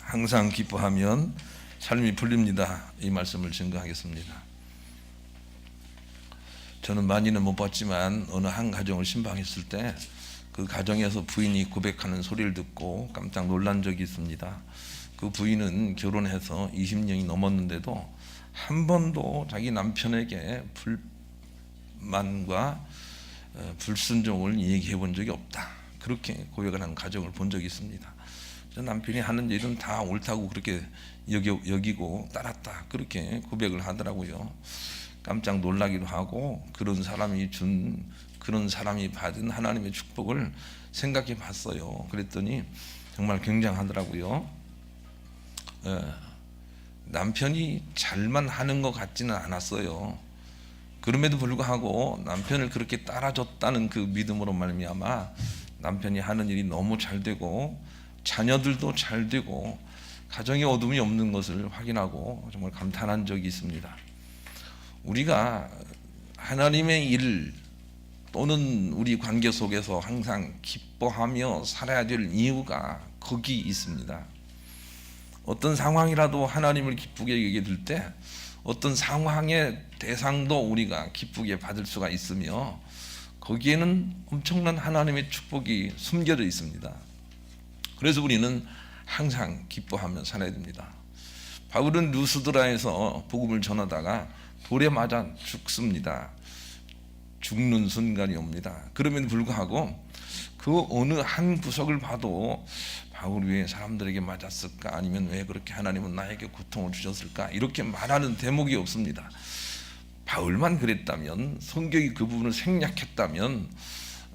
항상 기뻐하면 삶이 풀립니다. 이 말씀을 증거하겠습니다. 저는 많이는 못 봤지만 어느 한 가정을 신방했을 때 그 가정에서 부인이 고백하는 소리를 듣고 깜짝 놀란 적이 있습니다. 그 부인은 결혼해서 20년이 넘었는데도 한 번도 자기 남편에게 불만과 불순종을 얘기해 본 적이 없다. 그렇게 고백을 하는 가정을 본 적이 있습니다. 저 남편이 하는 일은 다 옳다고 그렇게 여기고 따랐다. 그렇게 고백을 하더라고요. 깜짝 놀라기도 하고 그런 사람이 받은 하나님의 축복을 생각해 봤어요. 그랬더니 정말 굉장하더라고요. 남편이 잘만 하는 것 같지는 않았어요. 그럼에도 불구하고 남편을 그렇게 따라줬다는 그 믿음으로 말미암아 남편이 하는 일이 너무 잘 되고 자녀들도 잘 되고 가정에 어둠이 없는 것을 확인하고 정말 감탄한 적이 있습니다. 우리가 하나님의 일 또는 우리 관계 속에서 항상 기뻐하며 살아야 될 이유가 거기 있습니다. 어떤 상황이라도 하나님을 기쁘게 여기게 될 때 어떤 상황의 대상도 우리가 기쁘게 받을 수가 있으며 거기에는 엄청난 하나님의 축복이 숨겨져 있습니다. 그래서 우리는 항상 기뻐하며 살아야 됩니다. 바울은 루스드라에서 복음을 전하다가 돌에 맞아 죽습니다. 죽는 순간이 옵니다. 그럼에도 불구하고 그 어느 한 구석을 봐도 바울이 왜 사람들에게 맞았을까? 아니면 왜 그렇게 하나님은 나에게 고통을 주셨을까? 이렇게 말하는 대목이 없습니다. 바울만 그랬다면, 성경이 그 부분을 생략했다면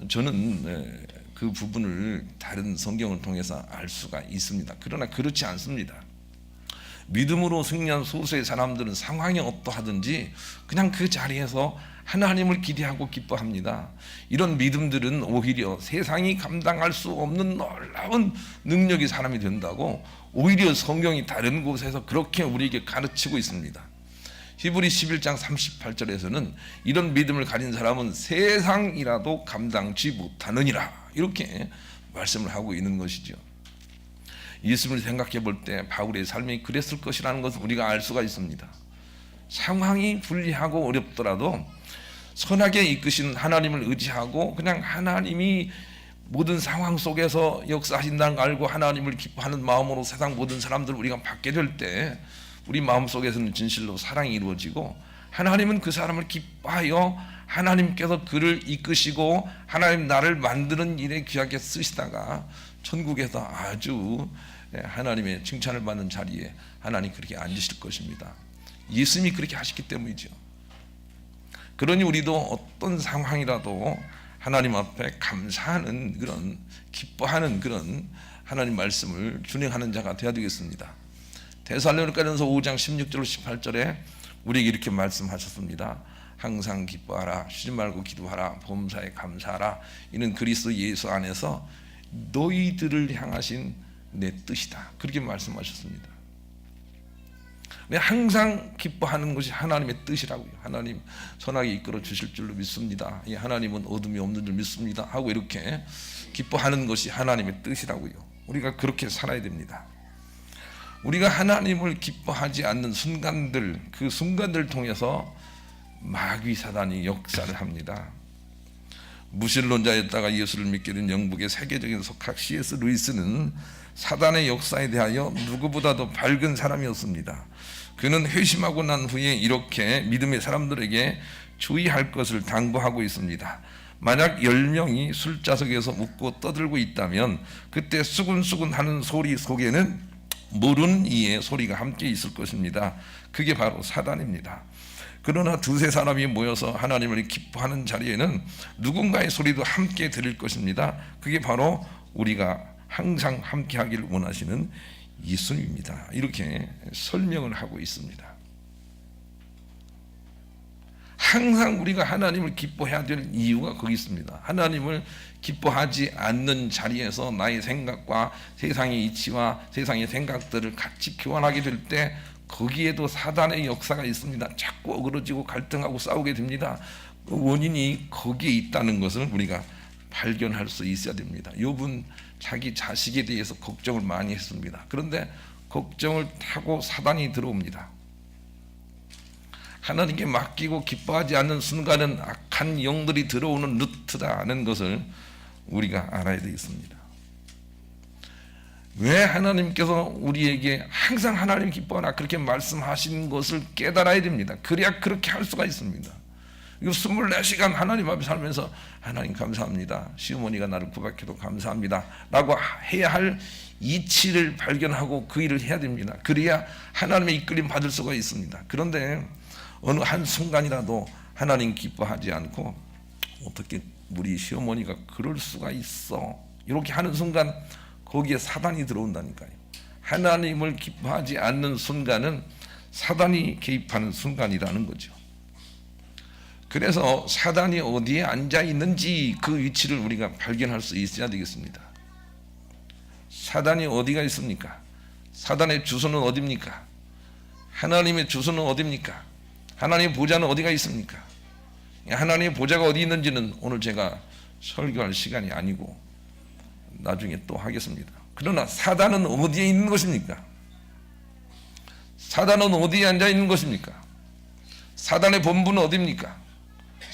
저는 그 부분을 다른 성경을 통해서 알 수가 있습니다. 그러나 그렇지 않습니다. 믿음으로 승리한 소수의 사람들은 상황이 어떠하든지 그냥 그 자리에서 하나님을 기대하고 기뻐합니다. 이런 믿음들은 오히려 세상이 감당할 수 없는 놀라운 능력의 사람이 된다고 오히려 성경이 다른 곳에서 그렇게 우리에게 가르치고 있습니다. 히브리 11장 38절에서는 이런 믿음을 가진 사람은 세상이라도 감당치 못하느니라 이렇게 말씀을 하고 있는 것이죠. 예수님을 생각해 볼 때 바울의 삶이 그랬을 것이라는 것을 우리가 알 수가 있습니다. 상황이 불리하고 어렵더라도 선하게 이끄시는 하나님을 의지하고 그냥 하나님이 모든 상황 속에서 역사하신다는 걸 알고 하나님을 기뻐하는 마음으로 세상 모든 사람들을 우리가 받게 될 때 우리 마음속에서는 진실로 사랑이 이루어지고 하나님은 그 사람을 기뻐하여 하나님께서 그를 이끄시고 하나님 나를 만드는 일에 귀하게 쓰시다가 천국에서 아주 하나님의 칭찬을 받는 자리에 하나님 그렇게 앉으실 것입니다. 예수님이 그렇게 하셨기 때문이죠. 그러니 우리도 어떤 상황이라도 하나님 앞에 감사하는 그런 기뻐하는 그런 하나님 말씀을 준행하는 자가 되어야 되겠습니다. 데살로니가전서 5장 16절 18절에 우리에게 이렇게 말씀하셨습니다. 항상 기뻐하라, 쉬지 말고 기도하라, 범사에 감사하라. 이는 그리스도 예수 안에서 너희들을 향하신 내 뜻이다. 그렇게 말씀하셨습니다. 항상 기뻐하는 것이 하나님의 뜻이라고요. 하나님 선하게 이끌어 주실 줄로 믿습니다. 하나님은 어둠이 없는 줄 믿습니다. 하고 이렇게 기뻐하는 것이 하나님의 뜻이라고요. 우리가 그렇게 살아야 됩니다. 우리가 하나님을 기뻐하지 않는 순간들, 그 순간들을 통해서 마귀 사단이 역사를 합니다. 무신론자였다가 예수를 믿게 된 영국의 세계적인 석학 C.S. 루이스는 사단의 역사에 대하여 누구보다도 밝은 사람이었습니다. 그는 회심하고 난 후에 이렇게 믿음의 사람들에게 주의할 것을 당부하고 있습니다. 만약 10명이 술자석에서 웃고 떠들고 있다면 그때 수군수군 하는 소리 속에는 모르는 이의 소리가 함께 있을 것입니다. 그게 바로 사단입니다. 그러나 두세 사람이 모여서 하나님을 기뻐하는 자리에는 누군가의 소리도 함께 들릴 것입니다. 그게 바로 우리가 항상 함께 하기를 원하시는 예수님입니다. 이렇게 설명을 하고 있습니다. 항상 우리가 하나님을 기뻐해야 될 이유가 거기 있습니다. 하나님을 기뻐하지 않는 자리에서 나의 생각과 세상의 이치와 세상의 생각들을 같이 교환하게 될 때 거기에도 사단의 역사가 있습니다. 자꾸 어그러지고 갈등하고 싸우게 됩니다. 그 원인이 거기에 있다는 것을 우리가 발견할 수 있어야 됩니다. 욥은 자기 자식에 대해서 걱정을 많이 했습니다. 그런데 걱정을 타고 사단이 들어옵니다. 하나님께 맡기고 기뻐하지 않는 순간은 악한 영들이 들어오는 루트다는 것을 우리가 알아야 되겠습니다. 왜 하나님께서 우리에게 항상 하나님 기뻐하라 그렇게 말씀하신 것을 깨달아야 됩니다. 그래야 그렇게 할 수가 있습니다. 이거 24시간 하나님 앞에 살면서 하나님 감사합니다. 시어머니가 나를 구박해도 감사합니다 라고 해야 할 이치를 발견하고 그 일을 해야 됩니다. 그래야 하나님의 이끌림 받을 수가 있습니다. 그런데 어느 한순간이라도 하나님 기뻐하지 않고 어떻게 우리 시어머니가 그럴 수가 있어 이렇게 하는 순간 거기에 사단이 들어온다니까요. 하나님을 기뻐하지 않는 순간은 사단이 개입하는 순간이라는 거죠. 그래서 사단이 어디에 앉아 있는지 그 위치를 우리가 발견할 수 있어야 되겠습니다. 사단이 어디가 있습니까? 사단의 주소는 어디입니까? 하나님의 주소는 어디입니까? 하나님의 보좌는 어디가 있습니까? 하나님의 보좌가 어디 있는지는 오늘 제가 설교할 시간이 아니고 나중에 또 하겠습니다. 그러나 사단은 어디에 있는 것입니까? 사단은 어디에 앉아 있는 것입니까? 사단의 본부는 어디입니까?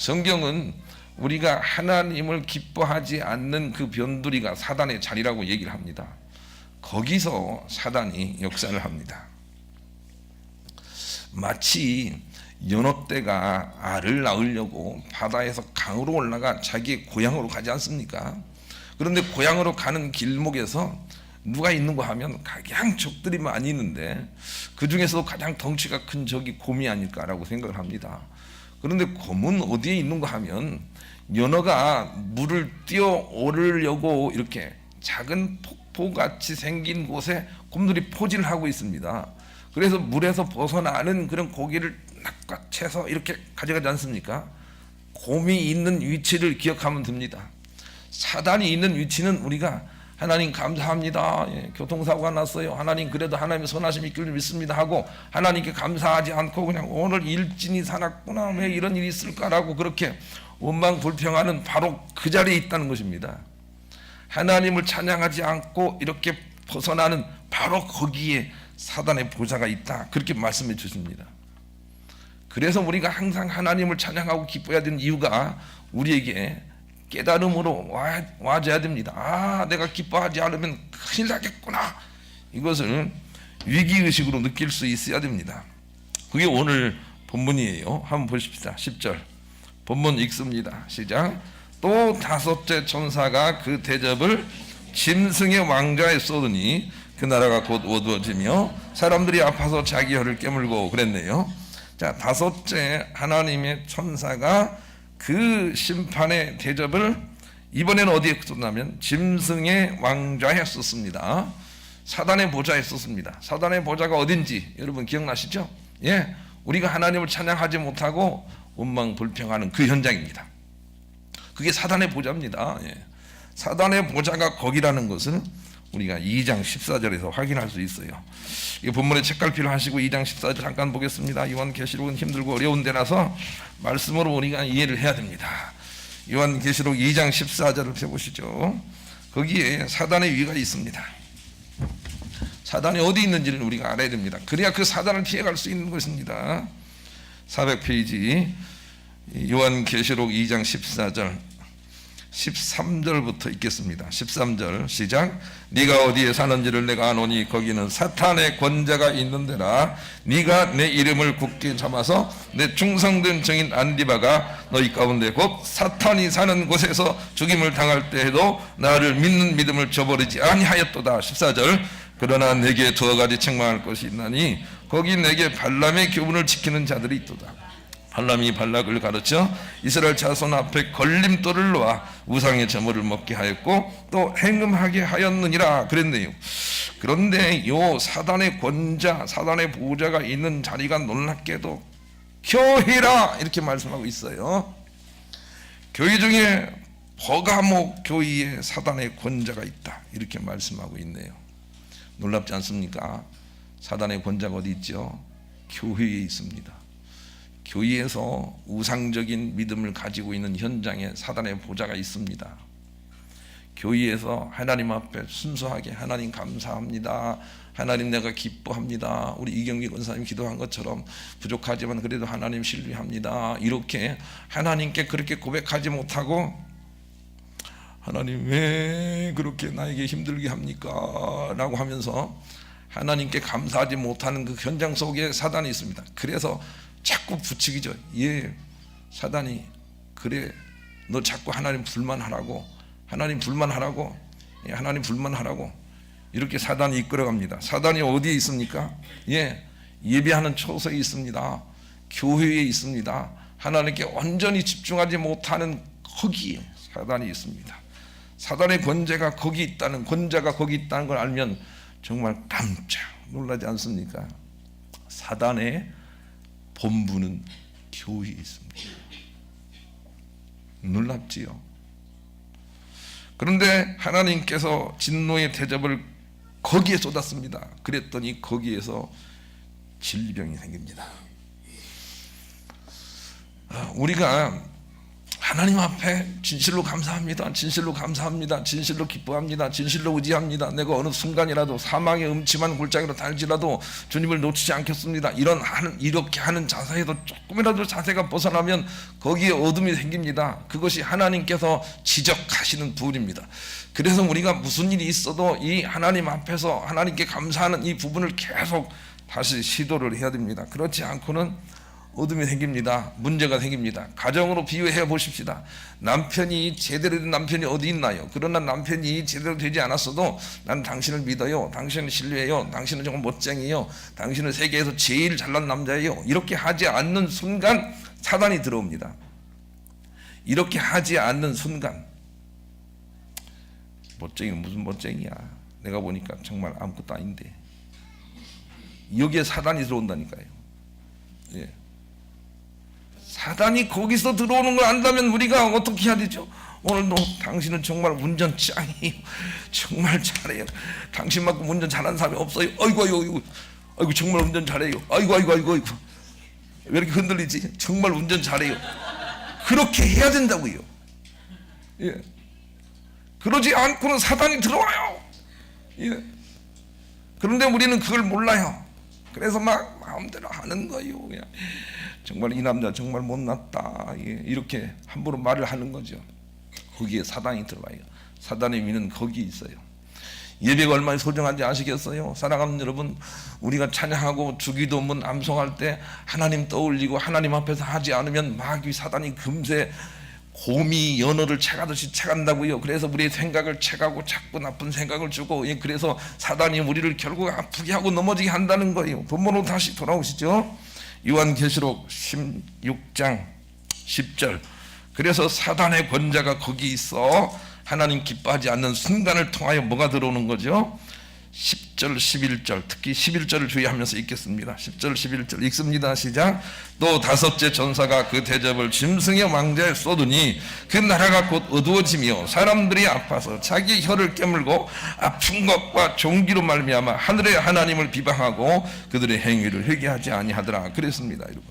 성경은 우리가 하나님을 기뻐하지 않는 그 변두리가 사단의 자리라고 얘기를 합니다. 거기서 사단이 역사를 합니다. 마치 연어떼가 알을 낳으려고 바다에서 강으로 올라가 자기의 고향으로 가지 않습니까? 그런데 고향으로 가는 길목에서 누가 있는가 하면 가장 적들이 많이 있는데 그 중에서도 가장 덩치가 큰 적이 곰이 아닐까라고 생각을 합니다. 그런데 곰은 어디에 있는가 하면 연어가 물을 뛰어오르려고 이렇게 작은 폭포같이 생긴 곳에 곰들이 포진을 하고 있습니다. 그래서 물에서 벗어나는 그런 고기를 낚아채서 이렇게 가져가지 않습니까? 곰이 있는 위치를 기억하면 됩니다. 사단이 있는 위치는 우리가 하나님 감사합니다. 교통사고가 났어요. 하나님 그래도 하나님의 선하심 있기를 믿습니다 하고 하나님께 감사하지 않고 그냥 오늘 일진이 살았구나 왜 이런 일이 있을까라고 그렇게 원망불평하는 바로 그 자리에 있다는 것입니다. 하나님을 찬양하지 않고 이렇게 벗어나는 바로 거기에 사단의 보좌가 있다 그렇게 말씀해 주십니다. 그래서 우리가 항상 하나님을 찬양하고 기뻐해야 되는 이유가 우리에게 깨달음으로 와줘야 됩니다. 아, 내가 기뻐하지 않으면 큰일 나겠구나. 이것을 위기의식으로 느낄 수 있어야 됩니다. 그게 오늘 본문이에요. 한번 보십시다. 10절 본문 읽습니다. 시작. 또 다섯째 천사가 그 대접을 짐승의 왕좌에 쏟으니 그 나라가 곧 어두워지며 사람들이 아파서 자기 혀를 깨물고 그랬네요. 자, 다섯째 하나님의 천사가 그 심판의 대접을 이번에는 어디에 쏟냐면 짐승의 왕좌에 쏟습니다. 사단의 보좌에 쏟습니다. 사단의 보좌가 어딘지 여러분 기억나시죠? 예, 우리가 하나님을 찬양하지 못하고 원망불평하는 그 현장입니다. 그게 사단의 보좌입니다. 예. 사단의 보좌가 거기라는 것을 우리가 2장 14절에서 확인할 수 있어요. 이 본문에 책갈피를 하시고 2장 14절 잠깐 보겠습니다. 요한계시록은 힘들고 어려운 데라서 말씀으로 우리가 이해를 해야 됩니다. 요한계시록 2장 14절을 펴보시죠. 거기에 사단의 위가 있습니다. 사단이 어디 있는지를 우리가 알아야 됩니다. 그래야 그 사단을 피해갈 수 있는 것입니다. 400페이지 요한계시록 2장 14절 13절부터 읽겠습니다. 13절 시작. 네가 어디에 사는지를 내가 아노니 거기는 사탄의 권자가 있는 데라. 네가 내 이름을 굳게 잡아서 내 충성된 증인 안디바가 너희 가운데 곧 사탄이 사는 곳에서 죽임을 당할 때에도 나를 믿는 믿음을 저버리지 아니하였도다. 14절 그러나 내게 두어 가지 책망할 것이 있나니 거기 내게 발람의 교훈을 지키는 자들이 있도다. 발람이 발락을 가르쳐 이스라엘 자손 앞에 걸림돌을 놓아 우상의 제물을 먹게 하였고 또 행음하게 하였느니라 그랬네요. 그런데 요 사단의 권자, 사단의 보호자가 있는 자리가 놀랍게도 교회라 이렇게 말씀하고 있어요. 교회 중에 버가모 교회에 사단의 권자가 있다 이렇게 말씀하고 있네요. 놀랍지 않습니까? 사단의 권자가 어디 있죠? 교회에 있습니다. 교회에서 우상적인 믿음을 가지고 있는 현장에 사단의 보좌가 있습니다. 교회에서 하나님 앞에 순수하게 하나님 감사합니다, 하나님 내가 기뻐합니다, 우리 이경미 권사님 기도한 것처럼 부족하지만 그래도 하나님 신뢰합니다, 이렇게 하나님께 그렇게 고백하지 못하고 하나님 왜 그렇게 나에게 힘들게 합니까? 라고 하면서 하나님께 감사하지 못하는 그 현장 속에 사단이 있습니다. 그래서 자꾸 부추기죠. 예, 사단이 그래 너 자꾸 하나님 불만하라고, 하나님 불만하라고, 예, 하나님 불만하라고 이렇게 사단이 이끌어갑니다. 사단이 어디에 있습니까? 예, 예배하는 처소에 있습니다. 교회에 있습니다. 하나님께 온전히 집중하지 못하는 거기에 사단이 있습니다. 사단의 권자가 거기 있다는 걸 알면 정말 깜짝 놀라지 않습니까? 사단의 본부는 교회에 있습니다. 놀랍지요? 그런데 하나님께서 진노의 대접을 거기에 쏟았습니다. 그랬더니 거기에서 질병이 생깁니다. 우리가 하나님 앞에 진실로 감사합니다, 진실로 감사합니다, 진실로 기뻐합니다, 진실로 의지합니다, 내가 어느 순간이라도 사망의 음침한 골짜기로 달지라도 주님을 놓치지 않겠습니다, 이렇게 하는 자세에도 조금이라도 자세가 벗어나면 거기에 어둠이 생깁니다. 그것이 하나님께서 지적하시는 부분입니다. 그래서 우리가 무슨 일이 있어도 이 하나님 앞에서 하나님께 감사하는 이 부분을 계속 다시 시도를 해야 됩니다. 그렇지 않고는 어둠이 생깁니다. 문제가 생깁니다. 가정으로 비유해 보십시다. 남편이 제대로 된 남편이 어디 있나요? 그러나 남편이 제대로 되지 않았어도 난 당신을 믿어요, 당신을 신뢰해요, 당신은 정말 멋쟁이에요, 당신은 세계에서 제일 잘난 남자예요, 이렇게 하지 않는 순간 사단이 들어옵니다. 이렇게 하지 않는 순간 멋쟁이는 무슨 멋쟁이야, 내가 보니까 정말 아무것도 아닌데, 여기에 사단이 들어온다니까요. 예. 사단이 거기서 들어오는 걸 안다면 우리가 어떻게 해야 되죠? 오늘도 당신은 정말 운전 짱이에요, 정말 잘해요, 당신만큼 운전 잘하는 사람이 없어요, 아이고 정말 운전 잘해요, 아이고 왜 이렇게 흔들리지, 정말 운전 잘해요, 그렇게 해야 된다고요. 예. 그러지 않고는 사단이 들어와요. 예. 그런데 우리는 그걸 몰라요. 그래서 막 마음대로 하는 거예요. 그냥. 정말 이 남자 정말 못났다, 예, 이렇게 함부로 말을 하는 거죠. 거기에 사단이 들어와요. 사단의 위는 거기 있어요. 예배가 얼마나 소중한지 아시겠어요? 사랑하는 여러분, 우리가 찬양하고 주기도문 암송할 때 하나님 떠올리고 하나님 앞에서 하지 않으면 마귀 사단이 금세 곰이 연어를 채가듯이 채간다고요. 그래서 우리의 생각을 채가고 자꾸 나쁜 생각을 주고, 예, 그래서 사단이 우리를 결국 아프게 하고 넘어지게 한다는 거예요. 본문으로 다시 돌아오시죠. 요한계시록 16장 10절. 그래서 사단의 권자가 거기 있어 하나님 기뻐하지 않는 순간을 통하여 뭐가 들어오는 거죠? 10절 11절, 특히 11절을 주의하면서 읽겠습니다. 10절 11절 읽습니다. 시작. 또 다섯째 전사가 그 대접을 짐승의 왕자에 쏟으니 그 나라가 곧 어두워지며 사람들이 아파서 자기 혀를 깨물고 아픈 것과 종기로 말미암아 하늘의 하나님을 비방하고 그들의 행위를 회개하지 아니하더라. 그랬습니다. 여러분,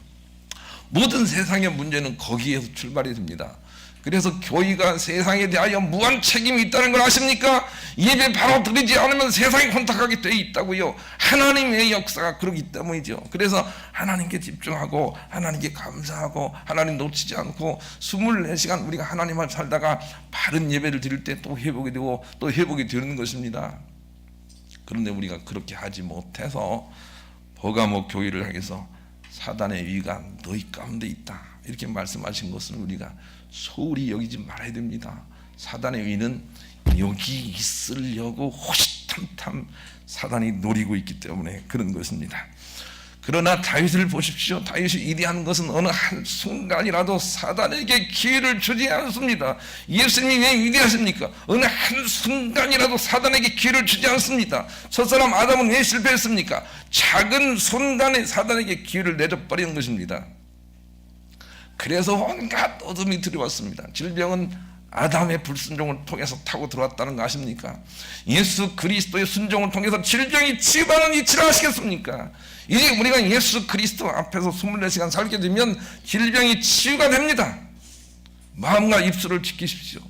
모든 세상의 문제는 거기에서 출발이 됩니다. 그래서 교회가 세상에 대하여 무한 책임이 있다는 걸 아십니까? 예배 바로 드리지 않으면 세상이 혼탁하게 돼 있다고요. 하나님의 역사가 그렇기 때문이죠. 그래서 하나님께 집중하고 하나님께 감사하고 하나님 놓치지 않고 24시간 우리가 하나님 앞에 살다가 바른 예배를 드릴 때 또 회복이 되고 또 회복이 되는 것입니다. 그런데 우리가 그렇게 하지 못해서 버가모 교회를 향해서 사단의 위가 너희 가운데 있다, 이렇게 말씀하신 것을 우리가 소홀히 여기지 말아야 됩니다. 사단의 위는 여기 있으려고 호시탐탐 사단이 노리고 있기 때문에 그런 것입니다. 그러나 다윗을 보십시오. 다윗이 위대한 것은 어느 한순간이라도 사단에게 기회를 주지 않습니다. 예수님이 왜 위대하십니까? 어느 한순간이라도 사단에게 기회를 주지 않습니다. 첫사람 아담은 왜 실패했습니까? 작은 순간에 사단에게 기회를 내줘버리는 것입니다. 그래서 온갖 어둠이 들어왔습니다. 질병은 아담의 불순종을 통해서 타고 들어왔다는 거 아십니까? 예수 그리스도의 순종을 통해서 질병이 치유받는 이치를 아시겠습니까? 이제 우리가 예수 그리스도 앞에서 24시간 살게 되면 질병이 치유가 됩니다. 마음과 입술을 지키십시오.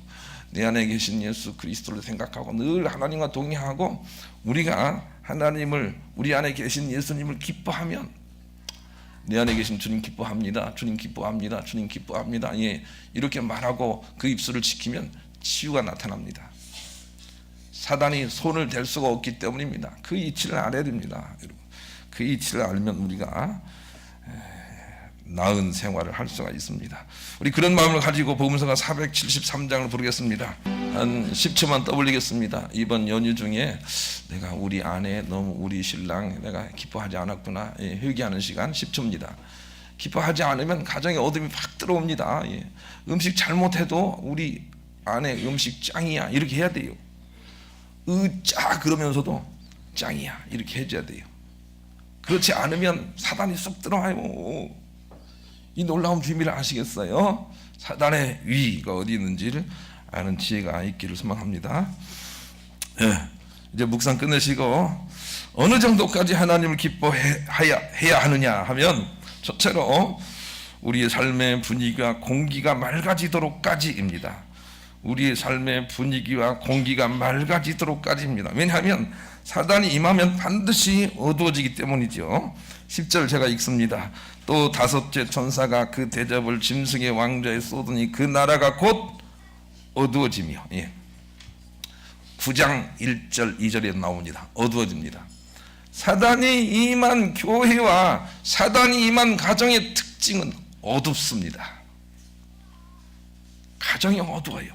내 안에 계신 예수 그리스도를 생각하고 늘 하나님과 동의하고 우리가 하나님을, 우리 안에 계신 예수님을 기뻐하면, 내 안에 계신 주님 기뻐합니다, 주님 기뻐합니다, 주님 기뻐합니다, 예, 이렇게 말하고 그 입술을 지키면 치유가 나타납니다. 사단이 손을 댈 수가 없기 때문입니다. 그 이치를 알아야 됩니다. 그 이치를 알면 우리가 나은 생활을 할 수가 있습니다. 우리 그런 마음을 가지고 복음서가 473장을 부르겠습니다. 한 10초만 떠올리겠습니다. 이번 연휴 중에 내가 우리 아내, 너무 우리 신랑 내가 기뻐하지 않았구나, 예, 회개하는 시간 10초입니다. 기뻐하지 않으면 가정에 어둠이 팍 들어옵니다. 예. 음식 잘못해도 우리 아내 음식 짱이야 이렇게 해야 돼요. 으짜 그러면서도 짱이야 이렇게 해줘야 돼요. 그렇지 않으면 사단이 쏙 들어와요. 이 놀라운 비밀을 아시겠어요? 사단의 위가 어디 있는지를 아는 지혜가 있기를 소망합니다. 예, 이제 묵상 끝내시고 어느 정도까지 하나님을 기뻐해야 하느냐 하면, 첫째로 우리의 삶의 분위기와 공기가 맑아지도록까지입니다. 우리의 삶의 분위기와 공기가 맑아지도록까지입니다. 왜냐하면 사단이 임하면 반드시 어두워지기 때문이죠. 10절 제가 읽습니다. 또 다섯째 천사가 그 대접을 짐승의 왕좌에 쏟으니 그 나라가 곧 어두워지며, 예. 9장 1절 2절에 나옵니다. 어두워집니다. 사단이 임한 교회와 사단이 임한 가정의 특징은 어둡습니다. 가정이 어두워요.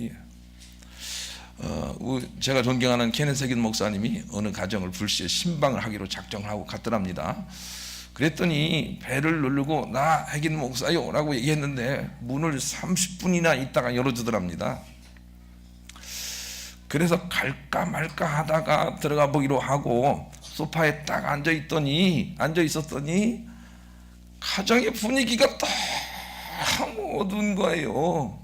예. 제가 존경하는 케네스 해긴 목사님이 어느 가정을 불시에 신방을 하기로 작정을 하고 갔더랍니다. 그랬더니 배를 누르고 나 해긴 목사요 라고 얘기했는데 문을 30분이나 있다가 열어주더랍니다. 그래서 갈까 말까 하다가 들어가 보기로 하고 소파에 딱 앉아 있었더니 가정의 분위기가 너무 어두운 거예요.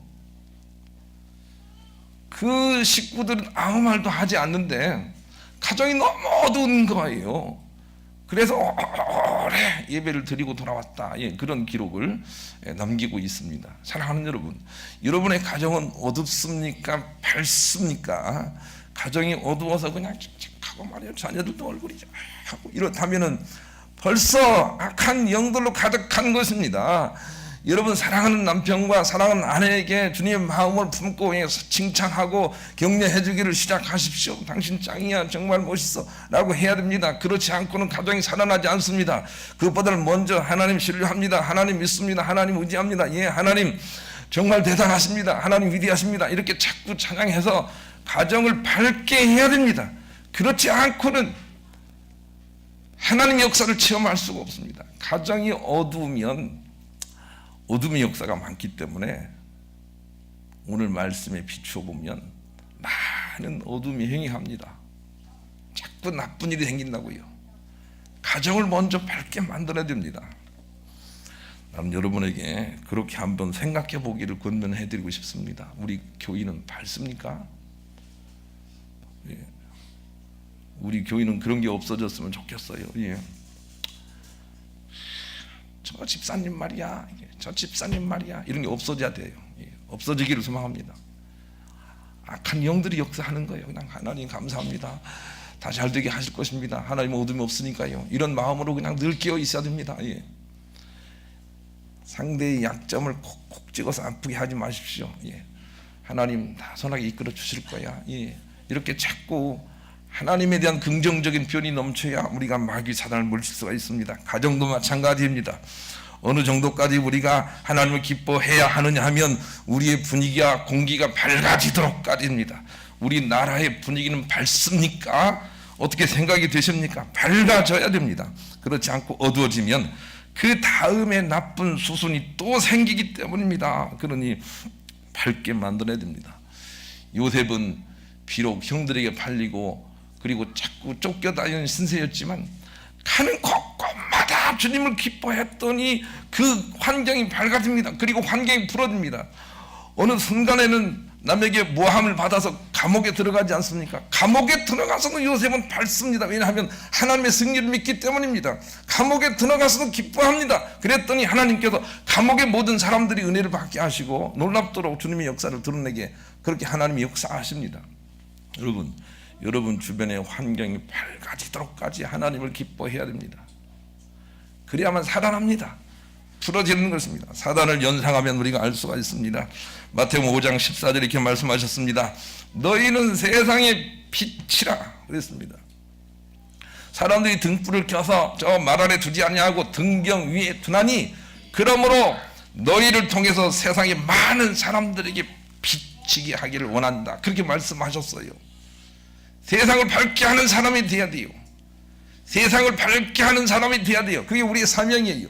그 식구들은 아무 말도 하지 않는데 가정이 너무 어두운 거예요. 그래서 오래 예배를 드리고 돌아왔다, 예, 그런 기록을 남기고 있습니다. 사랑하는 여러분, 여러분의 가정은 어둡습니까? 밝습니까? 가정이 어두워서 그냥 칙칙하고 말이에요, 자녀들도 얼굴이 하고 이렇다면은 벌써 악한 영들로 가득한 것입니다. 여러분, 사랑하는 남편과 사랑하는 아내에게 주님의 마음을 품고 칭찬하고 격려해 주기를 시작하십시오. 당신 짱이야, 정말 멋있어 라고 해야 됩니다. 그렇지 않고는 가정이 살아나지 않습니다. 그것보다는 먼저 하나님 신뢰합니다, 하나님 믿습니다, 하나님 의지합니다, 예, 하나님 정말 대단하십니다, 하나님 위대하십니다, 이렇게 자꾸 찬양해서 가정을 밝게 해야 됩니다. 그렇지 않고는 하나님 역사를 체험할 수가 없습니다. 가정이 어두우면 어둠의 역사가 많기 때문에 오늘 말씀에 비추어 보면 많은 어둠이 행해합니다. 자꾸 나쁜 일이 생긴다고요. 가정을 먼저 밝게 만들어야 됩니다. 나는 여러분에게 그렇게 한번 생각해 보기를 권면해 드리고 싶습니다. 우리 교인은 밝습니까? 예. 우리 교인은 그런 게 없어졌으면 좋겠어요. 예. 저 집사님 말이야, 저 집사님 말이야, 이런 게 없어져야 돼요. 예. 없어지기를 소망합니다. 악한 영들이 역사하는 거예요. 그냥 하나님 감사합니다, 다 잘 되게 하실 것입니다, 하나님 어둠이 없으니까요, 이런 마음으로 그냥 늘 깨어 있어야 됩니다. 예. 상대의 약점을 콕콕 찍어서 아프게 하지 마십시오. 예. 하나님 다 선하게 이끌어 주실 거야. 예. 이렇게 자꾸 하나님에 대한 긍정적인 표현이 넘쳐야 우리가 마귀 사단을 물칠 수가 있습니다. 가정도 마찬가지입니다. 어느 정도까지 우리가 하나님을 기뻐해야 하느냐 하면 우리의 분위기와 공기가 밝아지도록까지입니다. 우리 나라의 분위기는 밝습니까? 어떻게 생각이 되십니까? 밝아져야 됩니다. 그렇지 않고 어두워지면 그 다음에 나쁜 수순이 또 생기기 때문입니다. 그러니 밝게 만들어야 됩니다. 요셉은 비록 형들에게 팔리고 그리고 자꾸 쫓겨다니는 신세였지만 가는 곳곳마다 주님을 기뻐했더니 그 환경이 밝아집니다. 그리고 환경이 풀어집니다. 어느 순간에는 남에게 모함을 받아서 감옥에 들어가지 않습니까? 감옥에 들어가서도 요셉은 밝습니다. 왜냐하면 하나님의 승리를 믿기 때문입니다. 감옥에 들어가서도 기뻐합니다. 그랬더니 하나님께서 감옥의 모든 사람들이 은혜를 받게 하시고 놀랍도록 주님의 역사를 드러내게 그렇게 하나님이 역사하십니다. 여러분 주변의 환경이 밝아지도록까지 하나님을 기뻐해야 됩니다. 그래야만 살아납니다. 풀어지는 것입니다. 사단을 연상하면 우리가 알 수가 있습니다. 마태복음 5장 14절 이렇게 말씀하셨습니다. 너희는 세상의 빛이라 그랬습니다. 사람들이 등불을 켜서 저 말 아래 두지 아니하고 등경 위에 두나니 그러므로 너희를 통해서 세상의 많은 사람들에게 비치게 하기를 원한다. 그렇게 말씀하셨어요. 세상을 밝게 하는 사람이 돼야 돼요. 세상을 밝게 하는 사람이 돼야 돼요. 그게 우리의 사명이에요.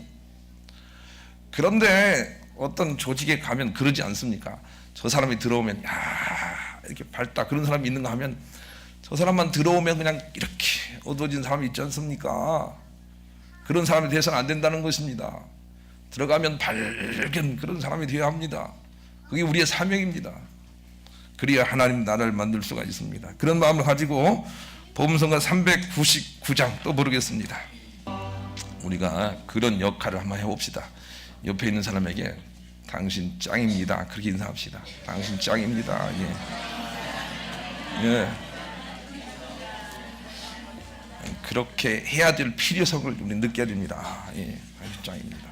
그런데 어떤 조직에 가면 그러지 않습니까? 저 사람이 들어오면 야 이렇게 밝다 그런 사람이 있는가 하면 저 사람만 들어오면 그냥 이렇게 어두워진 사람이 있지 않습니까? 그런 사람이 돼서는 안 된다는 것입니다. 들어가면 밝은 그런 사람이 되어야 합니다. 그게 우리의 사명입니다. 그래야 하나님 나라를 만들 수가 있습니다. 그런 마음을 가지고 복음성가 399장 또 부르겠습니다. 우리가 그런 역할을 한번 해봅시다. 옆에 있는 사람에게 당신 짱입니다. 그렇게 인사합시다. 당신 짱입니다. 예. 그렇게 해야 될 필요성을 우리 느껴야 됩니다. 예. 당신 짱입니다.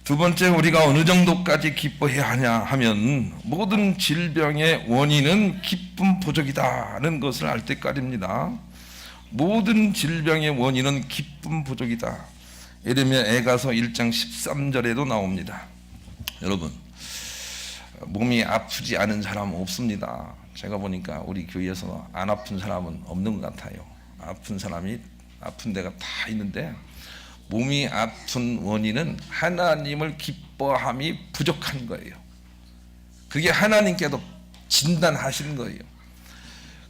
두 번째, 우리가 어느 정도까지 기뻐해야 하냐 하면 모든 질병의 원인은 기쁨 부족이다는 것을 알 때까지입니다. 모든 질병의 원인은 기쁨 부족이다. 예레미야 애가서 1장 13절에도 나옵니다. 여러분, 몸이 아프지 않은 사람은 없습니다. 제가 보니까 우리 교회에서 안 아픈 사람은 없는 것 같아요. 아픈 사람이 아픈 데가 다 있는데 몸이 아픈 원인은 하나님을 기뻐함이 부족한 거예요. 그게 하나님께도 진단하시는 거예요.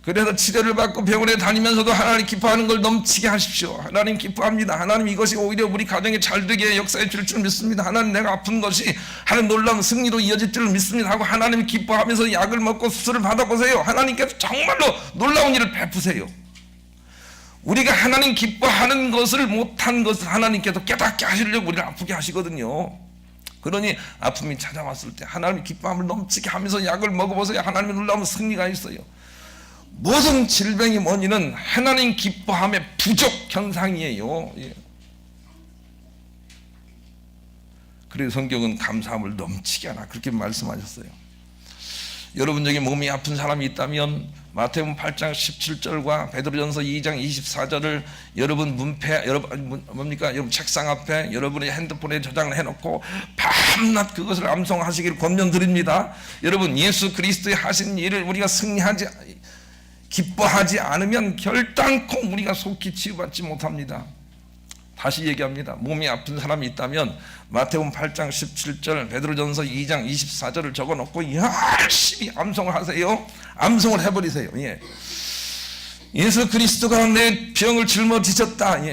그래서 치료를 받고 병원에 다니면서도 하나님 기뻐하는 걸 넘치게 하십시오. 하나님 기뻐합니다. 하나님 이것이 오히려 우리 가정에 잘 되게 역사해 줄 줄 믿습니다. 하나님 내가 아픈 것이 하나님 놀라운 승리로 이어질 줄 믿습니다 하고 하나님이 기뻐하면서 약을 먹고 수술을 받아보세요. 하나님께서 정말로 놀라운 일을 베푸세요. 우리가 하나님 기뻐하는 것을 못한 것을 하나님께서 깨닫게 하시려고 우리를 아프게 하시거든요. 그러니 아픔이 찾아왔을 때 하나님이 기뻐함을 넘치게 하면서 약을 먹어보세요. 하나님의 놀라운 승리가 있어요. 모든 질병의 원인은 하나님 기뻐함의 부족 현상이에요. 그래서 성경은 감사함을 넘치게 하라 그렇게 말씀하셨어요. 여러분 중에 몸이 아픈 사람이 있다면 마태복음 8장 17절과 베드로전서 2장 24절을 여러분 여러분 책상 앞에 여러분의 핸드폰에 저장을 해놓고 밤낮 그것을 암송하시기를 권면드립니다. 여러분, 예수 그리스도의 하신 일을 우리가 기뻐하지 않으면 결단코 우리가 속히 치유받지 못합니다. 다시 얘기합니다. 몸이 아픈 사람이 있다면 마태복음 8장 17절 베드로전서 2장 24절을 적어놓고 열심히 암송을 하세요. 암송을 해버리세요. 예수 그리스도가 내 병을 짊어지셨다.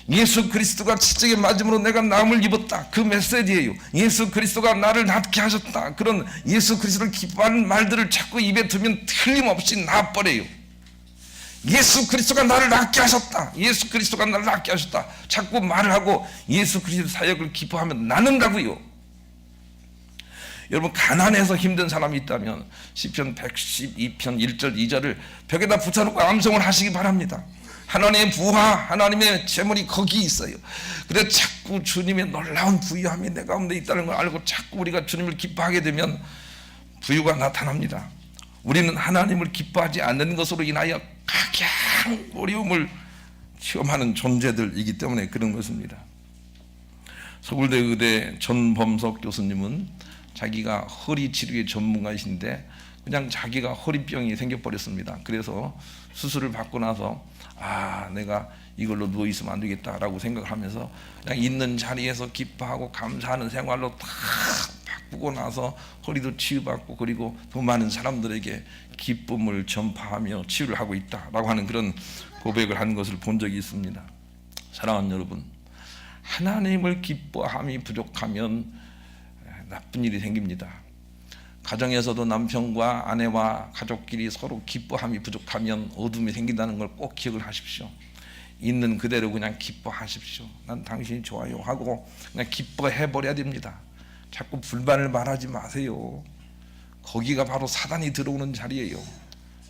예수 그리스도가 치적에 맞음으로 내가 나음을 입었다. 그 메시지예요. 예수 그리스도가 나를 낫게 하셨다. 그런 예수 그리스도를 기뻐하는 말들을 자꾸 입에 두면 틀림없이 나버려요. 예수 그리스도가 나를 낫게 하셨다. 예수 그리스도가 나를 낫게 하셨다. 자꾸 말을 하고 예수 그리스도 사역을 기뻐하면 나는다고요. 여러분, 가난해서 힘든 사람이 있다면 시편 112편 1절 2절을 벽에다 붙여놓고 암송을 하시기 바랍니다. 하나님의 부하, 하나님의 재물이 거기 있어요. 그래서 자꾸 주님의 놀라운 부유함이 내 가운데 있다는 걸 알고 자꾸 우리가 주님을 기뻐하게 되면 부유가 나타납니다. 우리는 하나님을 기뻐하지 않는 것으로 인하여 가장 어려움을 체험하는 존재들이기 때문에 그런 것입니다. 서울대 의대 전범석 교수님은 자기가 허리 치료의 전문가이신데 그냥 자기가 허리병이 생겨버렸습니다. 그래서 수술을 받고 나서 내가 이걸로 누워있으면 안 되겠다라고 생각을 하면서 그냥 있는 자리에서 기뻐하고 감사하는 생활로 다 바꾸고 나서 허리도 치유받고 그리고 더 많은 사람들에게 기쁨을 전파하며 치유를 하고 있다라고 하는 그런 고백을 한 것을 본 적이 있습니다. 사랑하는 여러분, 하나님을 기뻐함이 부족하면 나쁜 일이 생깁니다. 가정에서도 남편과 아내와 가족끼리 서로 기뻐함이 부족하면 어둠이 생긴다는 걸 꼭 기억을 하십시오. 있는 그대로 그냥 기뻐하십시오. 난 당신이 좋아요 하고 그냥 기뻐해 버려야 됩니다. 자꾸 불만을 말하지 마세요. 거기가 바로 사단이 들어오는 자리예요.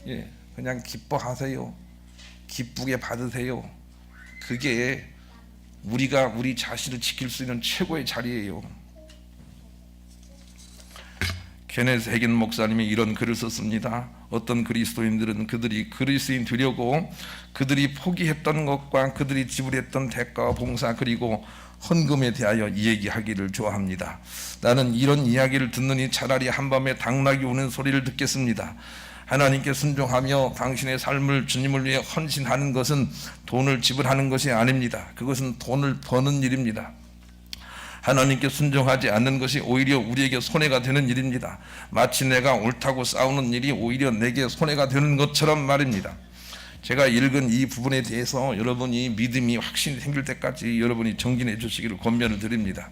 예, 그냥 기뻐하세요. 기쁘게 받으세요. 그게 우리가 우리 자신을 지킬 수 있는 최고의 자리예요. 케네스 해긴 목사님이 이런 글을 썼습니다. 어떤 그리스도인들은 그들이 그리스도인 되려고 그들이 포기했던 것과 그들이 지불했던 대가와 봉사 그리고 헌금에 대하여 이야기하기를 좋아합니다. 나는 이런 이야기를 듣느니 차라리 한밤에 당나귀 우는 소리를 듣겠습니다. 하나님께 순종하며 당신의 삶을 주님을 위해 헌신하는 것은 돈을 지불하는 것이 아닙니다. 그것은 돈을 버는 일입니다. 하나님께 순종하지 않는 것이 오히려 우리에게 손해가 되는 일입니다. 마치 내가 옳다고 싸우는 일이 오히려 내게 손해가 되는 것처럼 말입니다. 제가 읽은 이 부분에 대해서 여러분이 믿음이 확신이 생길 때까지 여러분이 정진해 주시기를 권면을 드립니다.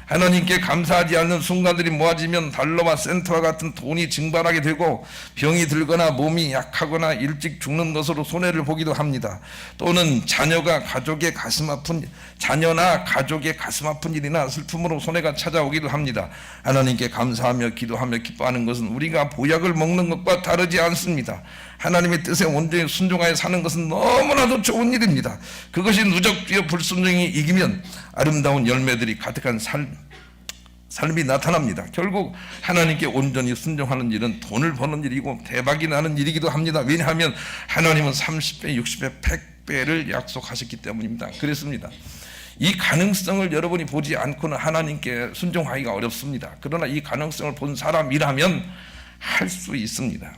하나님께 감사하지 않는 순간들이 모아지면 달러와 센트와 같은 돈이 증발하게 되고 병이 들거나 몸이 약하거나 일찍 죽는 것으로 손해를 보기도 합니다. 또는 자녀나 가족의 가슴 아픈 일이나 슬픔으로 손해가 찾아오기도 합니다. 하나님께 감사하며 기도하며 기뻐하는 것은 우리가 보약을 먹는 것과 다르지 않습니다. 하나님의 뜻에 온전히 순종하여 사는 것은 너무나도 좋은 일입니다. 그것이 누적되어 불순종이 이기면 아름다운 열매들이 가득한 삶이 나타납니다. 결국 하나님께 온전히 순종하는 일은 돈을 버는 일이고 대박이 나는 일이기도 합니다. 왜냐하면 하나님은 30배, 60배, 100배를 약속하셨기 때문입니다. 그렇습니다. 이 가능성을 여러분이 보지 않고는 하나님께 순종하기가 어렵습니다. 그러나 이 가능성을 본 사람이라면 할 수 있습니다.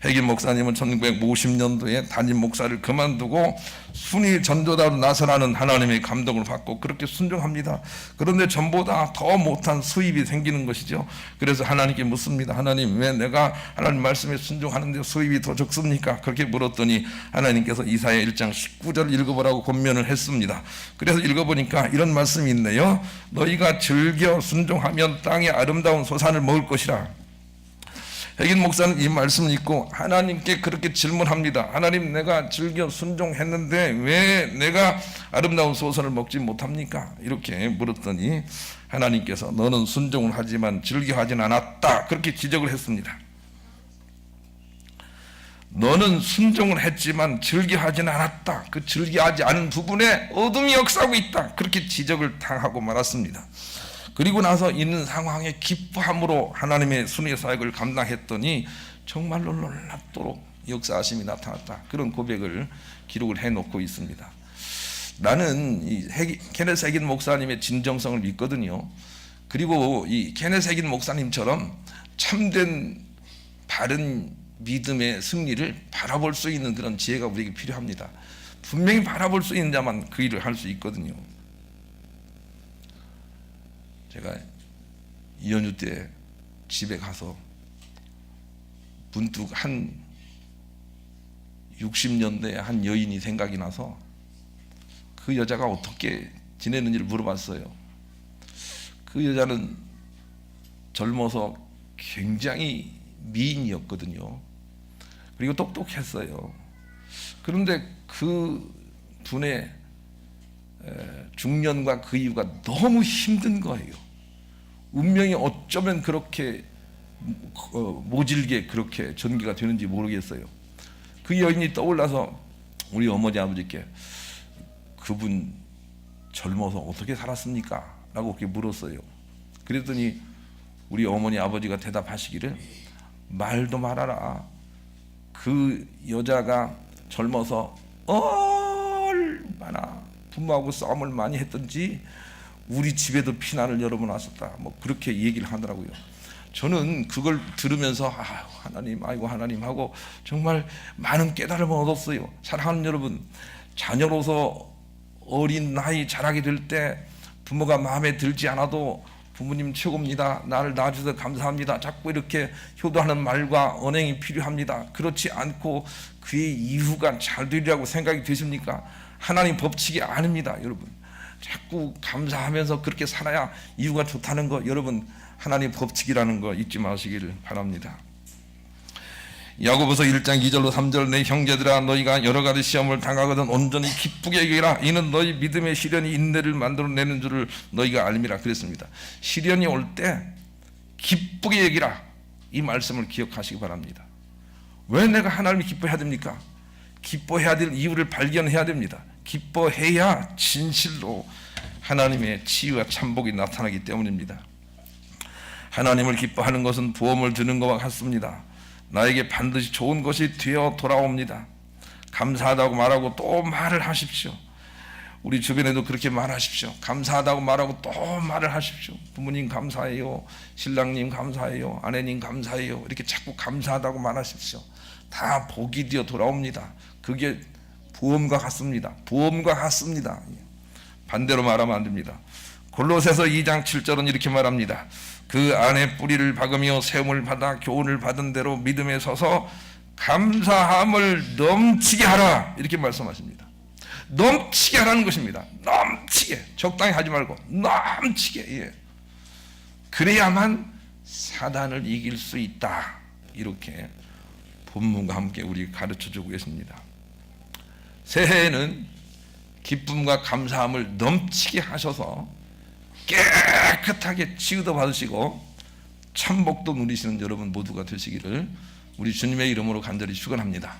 해긴 목사님은 1950년도에 담임 목사를 그만두고 순위 전도자로 나서라는 하나님의 감동을 받고 그렇게 순종합니다. 그런데 전보다 더 못한 수입이 생기는 것이죠. 그래서 하나님께 묻습니다. 하나님, 왜 내가 하나님 말씀에 순종하는데 수입이 더 적습니까? 그렇게 물었더니 하나님께서 이사야 1장 19절 읽어보라고 권면을 했습니다. 그래서 읽어보니까 이런 말씀이 있네요. 너희가 즐겨 순종하면 땅의 아름다운 소산을 먹을 것이라. 해긴 목사는 이 말씀을 읽고 하나님께 그렇게 질문합니다. 하나님, 내가 즐겨 순종했는데 왜 내가 아름다운 소선을 먹지 못합니까? 이렇게 물었더니 하나님께서 너는 순종을 하지만 즐겨하진 않았다. 그렇게 지적을 했습니다. 너는 순종을 했지만 즐겨하진 않았다. 그 즐겨하지 않은 부분에 어둠이 역사하고 있다. 그렇게 지적을 당하고 말았습니다. 그리고 나서 있는 상황에 기뻐함으로 하나님의 순회 사역을 감당했더니 정말로 놀랍도록 역사하심이 나타났다. 그런 고백을 기록을 해놓고 있습니다. 나는 이 케네스 해긴 목사님의 진정성을 믿거든요. 그리고 이 케네스 해긴 목사님처럼 참된 바른 믿음의 승리를 바라볼 수 있는 그런 지혜가 우리에게 필요합니다. 분명히 바라볼 수 있는 자만 그 일을 할 수 있거든요. 제가 연휴 때 집에 가서 문득 한 60년대의 한 여인이 생각이 나서 그 여자가 어떻게 지내는지를 물어봤어요. 그 여자는 젊어서 굉장히 미인이었거든요. 그리고 똑똑했어요. 그런데 그 분의 중년과 그 이유가 너무 힘든 거예요. 운명이 어쩌면 그렇게 모질게 그렇게 전개가 되는지 모르겠어요. 그 여인이 떠올라서 우리 어머니 아버지께 그분 젊어서 어떻게 살았습니까? 라고 그렇게 물었어요. 그랬더니 우리 어머니 아버지가 대답하시기를 말도 말아라. 그 여자가 젊어서 얼마나 부모하고 싸움을 많이 했던지 우리 집에도 피난을 여러 번 왔었다. 뭐 그렇게 얘기를 하더라고요. 저는 그걸 들으면서 하나님, 아이고 하나님 하고 정말 많은 깨달음을 얻었어요. 사랑하는 여러분, 자녀로서 어린 나이 자라게 될 때 부모가 마음에 들지 않아도 부모님 최고입니다. 나를 낳아주셔서 감사합니다. 자꾸 이렇게 효도하는 말과 언행이 필요합니다. 그렇지 않고 그의 이후가 잘 되리라고 생각이 되십니까? 하나님 법칙이 아닙니다, 여러분. 자꾸 감사하면서 그렇게 살아야 이유가 좋다는 거 여러분 하나님 법칙이라는 거 잊지 마시기를 바랍니다. 야고보서 1장 2절로 3절 내 형제들아 너희가 여러 가지 시험을 당하거든 온전히 기쁘게 여기라 이는 너희 믿음의 시련이 인내를 만들어내는 줄을 너희가 알미라 그랬습니다. 시련이 올 때 기쁘게 여기라 이 말씀을 기억하시기 바랍니다. 왜 내가 하나님이 기뻐해야 됩니까? 기뻐해야 될 이유를 발견해야 됩니다. 기뻐해야 진실로 하나님의 치유와 참복이 나타나기 때문입니다. 하나님을 기뻐하는 것은 보험을 드는 것과 같습니다. 나에게 반드시 좋은 것이 되어 돌아옵니다. 감사하다고 말하고 또 말을 하십시오. 우리 주변에도 그렇게 말하십시오. 감사하다고 말하고 또 말을 하십시오. 부모님 감사해요, 신랑님 감사해요, 아내님 감사해요. 이렇게 자꾸 감사하다고 말하십시오. 다 복이 되어 돌아옵니다. 그게 보험과 같습니다. 보험과 같습니다. 반대로 말하면 안 됩니다. 골로새서 2장 7절은 이렇게 말합니다. 그 안에 뿌리를 박으며 세움을 받아 교훈을 받은 대로 믿음에 서서 감사함을 넘치게 하라 이렇게 말씀하십니다. 넘치게 하라는 것입니다. 넘치게, 적당히 하지 말고 넘치게. 예. 그래야만 사단을 이길 수 있다. 이렇게 본문과 함께 우리 가르쳐주고 계십니다. 새해에는 기쁨과 감사함을 넘치게 하셔서 깨끗하게 치유도 받으시고 천복도 누리시는 여러분 모두가 되시기를 우리 주님의 이름으로 간절히 축원합니다.